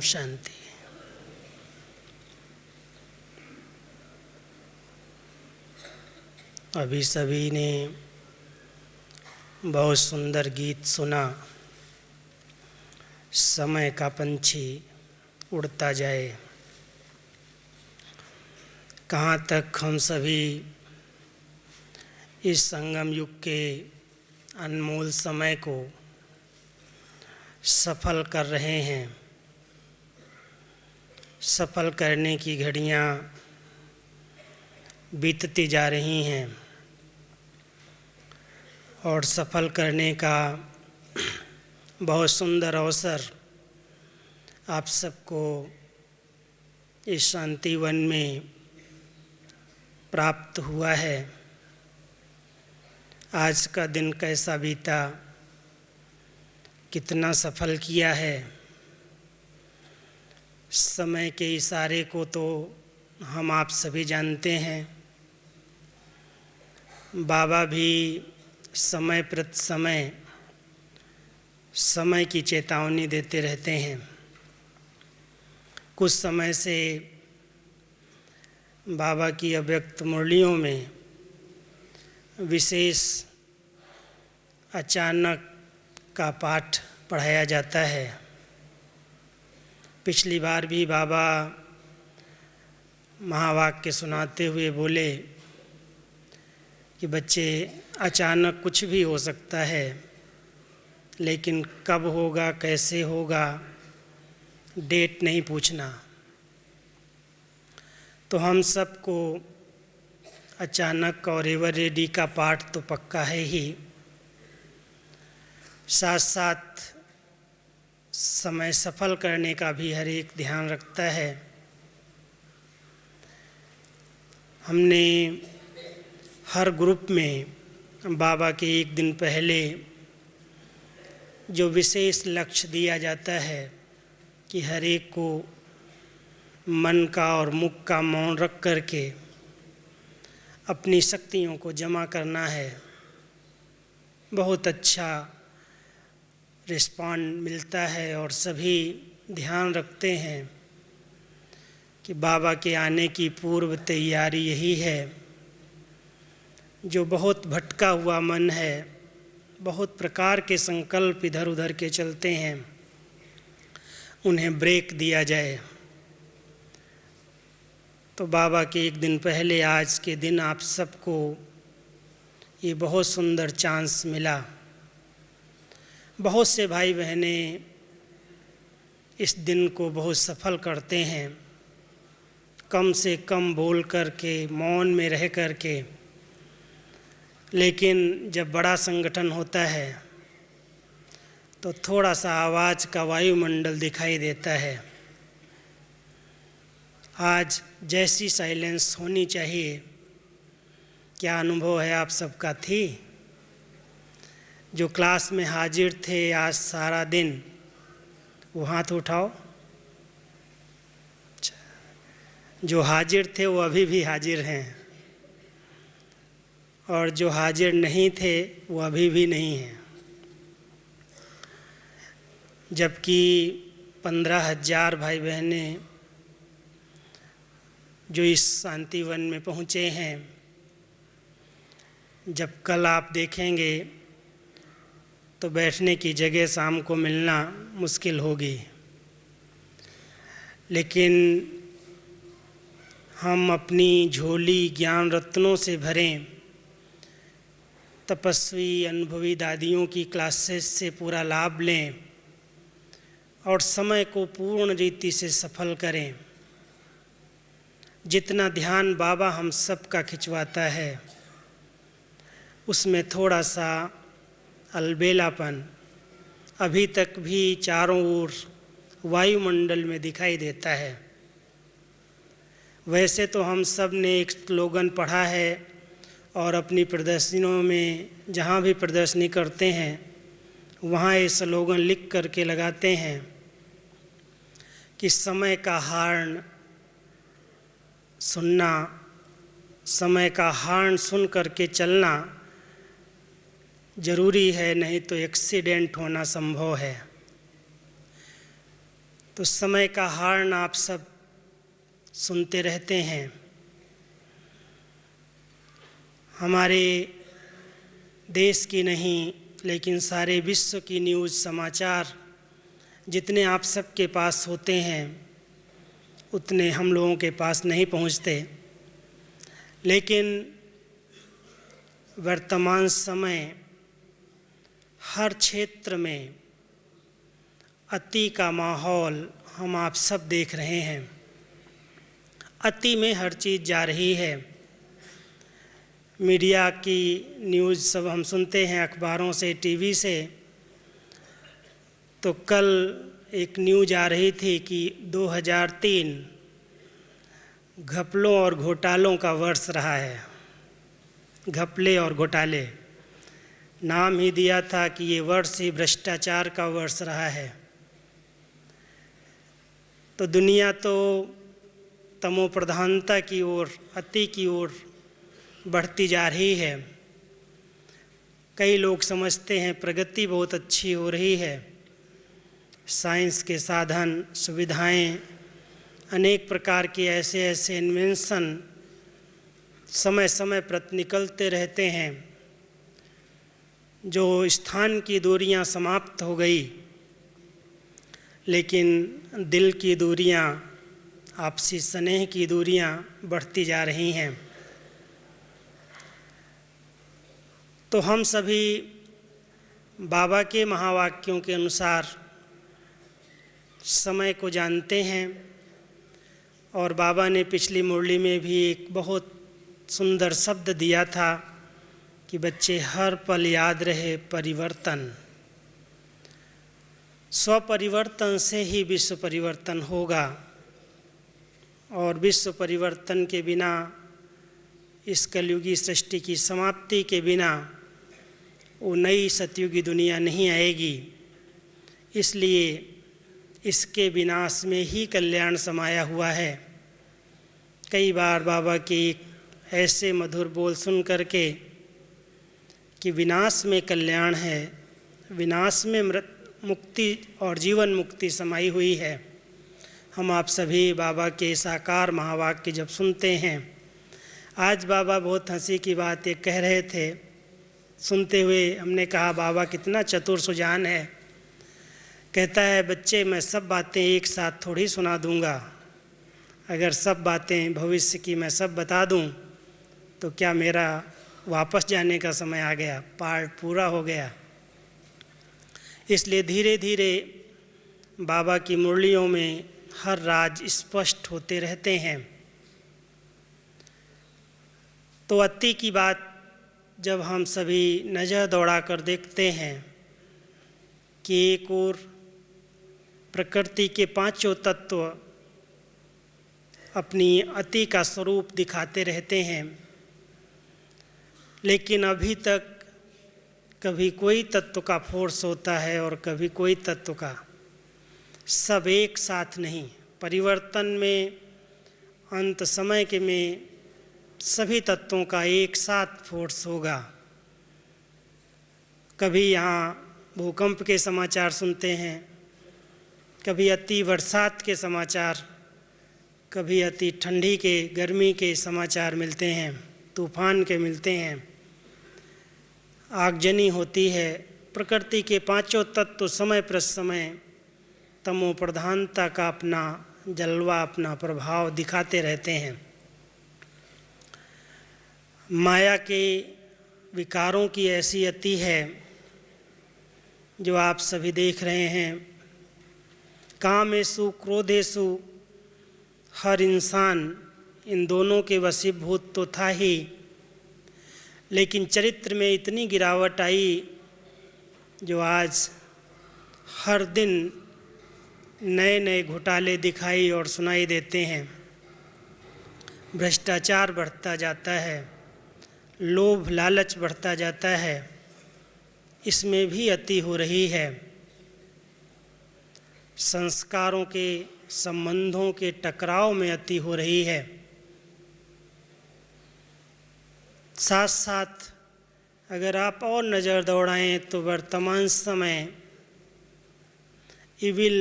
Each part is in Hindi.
शांति। अभी सभी ने बहुत सुंदर गीत सुना। समय का पंछी उड़ता जाए, कहाँ तक हम सभी इस संगम युग के अनमोल समय को सफल कर रहे हैं। सफल करने की घड़ियाँ बीतती जा रही हैं और सफल करने का बहुत सुंदर अवसर आप सबको इस शांति वन में प्राप्त हुआ है। आज का दिन कैसा बीता, कितना सफल किया है। समय के इशारे को तो हम आप सभी जानते हैं। बाबा भी समय प्रति समय की चेतावनी देते रहते हैं। कुछ समय से बाबा की अव्यक्त मुरलियों में विशेष अचानक का पाठ पढ़ाया जाता है। पिछली बार भी बाबा महावाक्य सुनाते हुए बोले कि बच्चे, अचानक कुछ भी हो सकता है, लेकिन कब होगा, कैसे होगा, डेट नहीं पूछना। तो हम सबको अचानक और एवर रेडी का पाठ तो पक्का है ही, साथ साथ समय सफल करने का भी हर एक ध्यान रखता है। हमने हर ग्रुप में बाबा के एक दिन पहले जो विशेष लक्ष्य दिया जाता है कि हर एक को मन का और मुख का मौन रख करके अपनी शक्तियों को जमा करना है। बहुत अच्छा रिस्पॉन्ड मिलता है और सभी ध्यान रखते हैं कि बाबा के आने की पूर्व तैयारी यही है। जो बहुत भटका हुआ मन है, बहुत प्रकार के संकल्प इधर उधर के चलते हैं, उन्हें ब्रेक दिया जाए। तो बाबा के एक दिन पहले आज के दिन आप सबको ये बहुत सुंदर चांस मिला। बहुत से भाई बहनें इस दिन को बहुत सफल करते हैं, कम से कम बोल करके, मौन में रह करके। लेकिन जब बड़ा संगठन होता है तो थोड़ा सा आवाज़ का वायुमंडल दिखाई देता है। आज जैसी साइलेंस होनी चाहिए, क्या अनुभव है आप सबका? थी जो क्लास में हाजिर थे आज सारा दिन, वो हाथ उठाओ। जो हाजिर थे वो अभी भी हाजिर हैं, और जो हाजिर नहीं थे वो अभी भी नहीं हैं। जबकि 15,000 भाई बहनें जो इस शांति वन में पहुँचे हैं, जब कल आप देखेंगे तो बैठने की जगह शाम को मिलना मुश्किल होगी। लेकिन हम अपनी झोली ज्ञान रत्नों से भरें, तपस्वी अनुभवी दादियों की क्लासेस से पूरा लाभ लें और समय को पूर्ण रीति से सफल करें। जितना ध्यान बाबा हम सब का खिंचवाता है, उसमें थोड़ा सा अलबेलापन अभी तक भी चारों ओर वायुमंडल में दिखाई देता है। वैसे तो हम सब ने एक स्लोगन पढ़ा है और अपनी प्रदर्शनियों में जहाँ भी प्रदर्शनी करते हैं वहाँ ये स्लोगन लिख करके लगाते हैं कि समय का हॉर्न सुनना, समय का हॉर्न सुन करके चलना ज़रूरी है, नहीं तो एक्सीडेंट होना संभव है। तो समय का हार्न आप सब सुनते रहते हैं। हमारे देश की नहीं लेकिन सारे विश्व की न्यूज़ समाचार जितने आप सब के पास होते हैं उतने हम लोगों के पास नहीं पहुंचते। लेकिन वर्तमान समय हर क्षेत्र में अति का माहौल हम आप सब देख रहे हैं। अति में हर चीज़ जा रही है। मीडिया की न्यूज़ सब हम सुनते हैं, अखबारों से, टीवी से। तो कल एक न्यूज़ आ रही थी कि 2003 घपलों और घोटालों का वर्ष रहा है। घपले और घोटाले नाम ही दिया था कि ये वर्ष ही भ्रष्टाचार का वर्ष रहा है। तो दुनिया तो तमो प्रधानता की ओर, अति की ओर बढ़ती जा रही है। कई लोग समझते हैं प्रगति बहुत अच्छी हो रही है, साइंस के साधन, सुविधाएं, अनेक प्रकार के ऐसे ऐसे इन्वेंशन समय समय पर निकलते रहते हैं। जो स्थान की दूरियां समाप्त हो गई, लेकिन दिल की दूरियां, आपसी स्नेह की दूरियां बढ़ती जा रही हैं। तो हम सभी बाबा के महावाक्यों के अनुसार समय को जानते हैं और बाबा ने पिछली मुरली में भी एक बहुत सुंदर शब्द दिया था कि बच्चे हर पल याद रहे परिवर्तन। स्वपरिवर्तन से ही विश्व परिवर्तन होगा और विश्व परिवर्तन के बिना, इस कलयुगी सृष्टि की समाप्ति के बिना वो नई सतयुगी दुनिया नहीं आएगी। इसलिए इसके विनाश में ही कल्याण समाया हुआ है। कई बार बाबा के ऐसे मधुर बोल सुन करके कि विनाश में कल्याण है, विनाश में मुक्ति और जीवन मुक्ति समाई हुई है, हम आप सभी बाबा के साकार महावाक्य जब सुनते हैं। आज बाबा बहुत हंसी की बात ये कह रहे थे, सुनते हुए हमने कहा बाबा कितना चतुर सुजान है। कहता है बच्चे मैं सब बातें एक साथ थोड़ी सुना दूंगा। अगर सब बातें भविष्य की मैं सब बता दूं तो क्या मेरा वापस जाने का समय आ गया, पार्ट पूरा हो गया। इसलिए धीरे धीरे बाबा की मुरलियों में हर राज स्पष्ट होते रहते हैं। तो अति की बात जब हम सभी नज़र दौड़ा कर देखते हैं कि एक और प्रकृति के पांचों तत्व अपनी अति का स्वरूप दिखाते रहते हैं, लेकिन अभी तक कभी कोई तत्व का फोर्स होता है और कभी कोई तत्व का, सब एक साथ नहीं। परिवर्तन में, अंत समय के में सभी तत्वों का एक साथ फोर्स होगा। कभी यहाँ भूकंप के समाचार सुनते हैं, कभी अति बरसात के समाचार, कभी अति ठंडी के, गर्मी के समाचार मिलते हैं, तूफान के मिलते हैं, आगजनी होती है। प्रकृति के पांचों तत्व समय पर समय तमो प्रधानता का अपना जलवा, अपना प्रभाव दिखाते रहते हैं। माया के विकारों की ऐसी अति है जो आप सभी देख रहे हैं। कामेषु क्रोधेषु हर इंसान इन दोनों के वशीभूत तो था ही, लेकिन चरित्र में इतनी गिरावट आई जो आज हर दिन नए नए घोटाले दिखाई और सुनाई देते हैं। भ्रष्टाचार बढ़ता जाता है, लोभ लालच बढ़ता जाता है, इसमें भी अति हो रही है। संस्कारों के, संबंधों के टकराव में अति हो रही है। साथ साथ अगर आप और नज़र दौड़ाएं तो वर्तमान समय इविल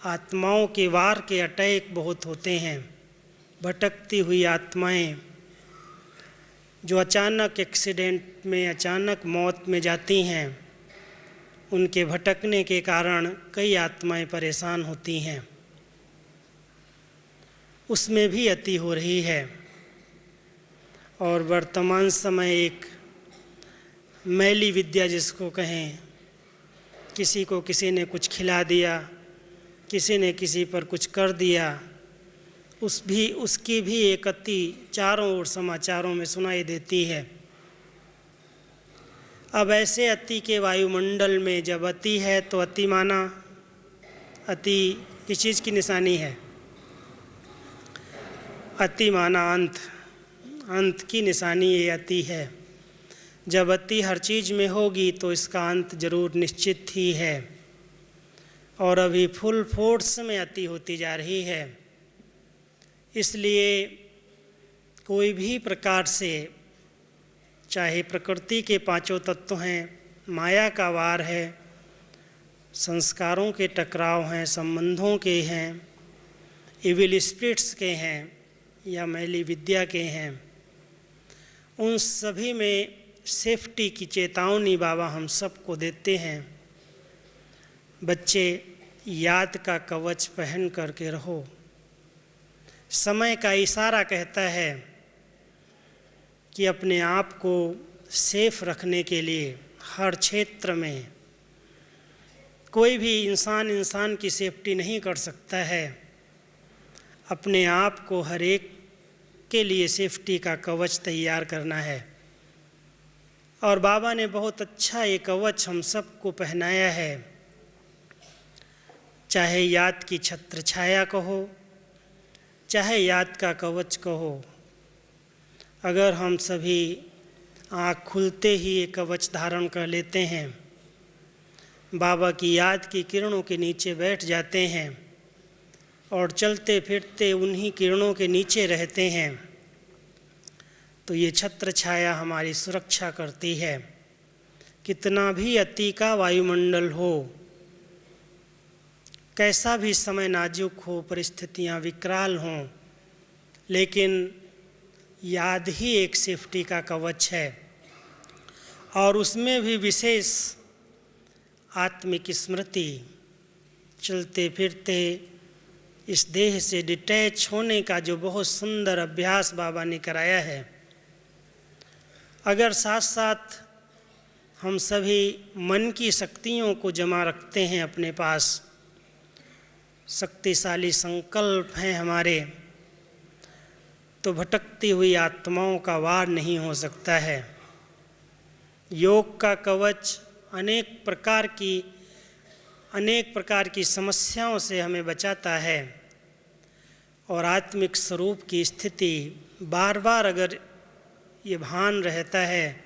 आत्माओं के वार के अटैक बहुत होते हैं। भटकती हुई आत्माएं जो अचानक एक्सीडेंट में, अचानक मौत में जाती हैं, उनके भटकने के कारण कई आत्माएं परेशान होती हैं। उसमें भी अति हो रही है। और वर्तमान समय एक मैली विद्या जिसको कहें, किसी को किसी ने कुछ खिला दिया, किसी ने किसी पर कुछ कर दिया, उसकी भी एक अति चारों ओर समाचारों में सुनाई देती है। अब ऐसे अति के वायुमंडल में जब अति है तो अति माना, अति किस चीज़ की निशानी है? अति माना अंत, अंत की निशानी ये अति है। जब अति हर चीज़ में होगी तो इसका अंत जरूर निश्चित ही है। और अभी फुल फोर्स में अति होती जा रही है। इसलिए कोई भी प्रकार से, चाहे प्रकृति के पांचों तत्व हैं, माया का वार है, संस्कारों के टकराव हैं, संबंधों के हैं, इविल स्पिरिट्स के हैं या मैली विद्या के हैं, उन सभी में सेफ्टी की चेतावनी बाबा हम सबको देते हैं। बच्चे, याद का कवच पहन करके रहो। समय का इशारा कहता है कि अपने आप को सेफ रखने के लिए हर क्षेत्र में कोई भी इंसान की सेफ्टी नहीं कर सकता है। अपने आप को हर एक के लिए सेफ्टी का कवच तैयार करना है। और बाबा ने बहुत अच्छा ये कवच हम सबको पहनाया है। चाहे याद की छत्र छाया कहो, चाहे याद का कवच कहो, अगर हम सभी आँख खुलते ही ये कवच धारण कर लेते हैं, बाबा की याद की किरणों के नीचे बैठ जाते हैं और चलते फिरते उन्हीं किरणों के नीचे रहते हैं, तो ये छत्र छाया हमारी सुरक्षा करती है। कितना भी अति का वायुमंडल हो, कैसा भी समय नाजुक हो, परिस्थितियां विकराल हों, लेकिन याद ही एक सेफ्टी का कवच है। और उसमें भी विशेष आत्मिक स्मृति, चलते फिरते इस देह से डिटैच होने का जो बहुत सुंदर अभ्यास बाबा ने कराया है, अगर साथ साथ हम सभी मन की शक्तियों को जमा रखते हैं अपने पास, शक्तिशाली संकल्प हैं हमारे, तो भटकती हुई आत्माओं का वार नहीं हो सकता है। योग का कवच अनेक प्रकार की समस्याओं से हमें बचाता है। और आत्मिक स्वरूप की स्थिति बार बार अगर ये भान रहता है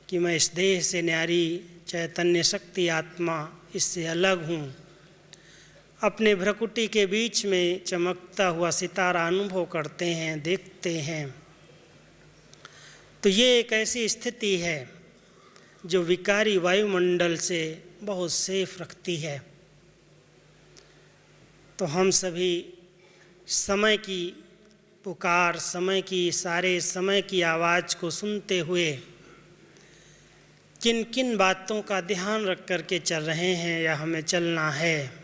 कि मैं इस देह से न्यारी चैतन्य शक्ति आत्मा इससे अलग हूँ, अपने भ्रकुटी के बीच में चमकता हुआ सितारा अनुभव करते हैं, देखते हैं, तो ये एक ऐसी स्थिति है जो विकारी वायुमंडल से बहुत सेफ रखती है। तो हम सभी समय की पुकार, समय की इशारे, समय की आवाज़ को सुनते हुए किन किन बातों का ध्यान रख करके चल रहे हैं या हमें चलना है,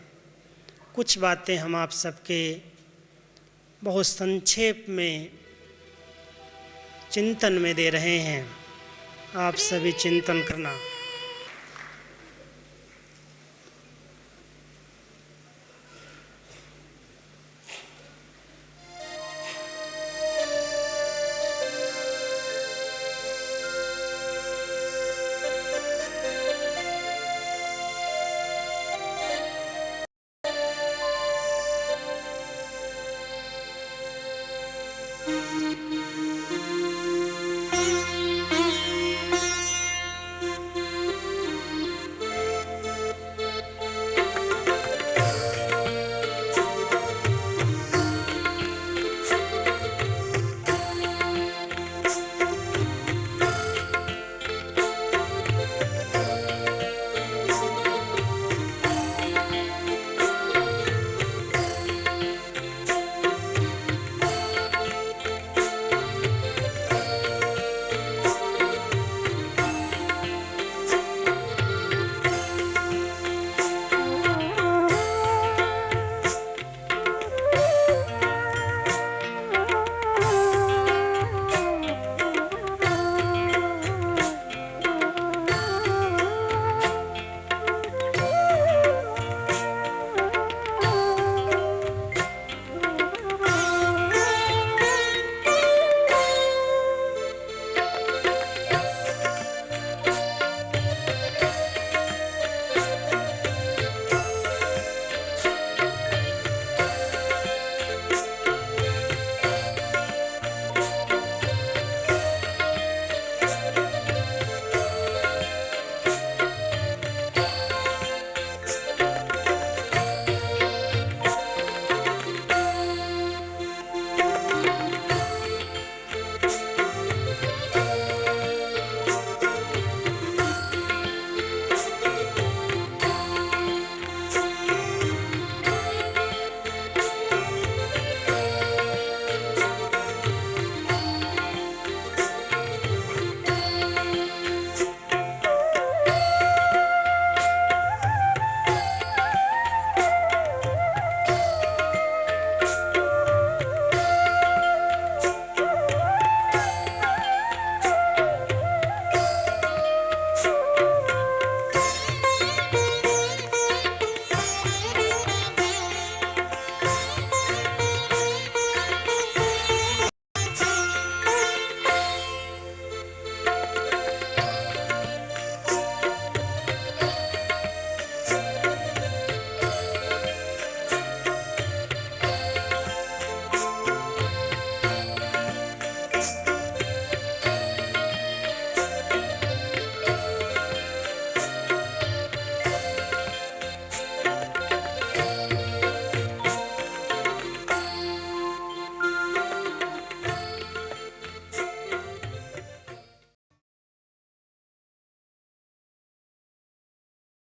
कुछ बातें हम आप सबके बहुत संक्षेप में चिंतन में दे रहे हैं। आप सभी चिंतन करना।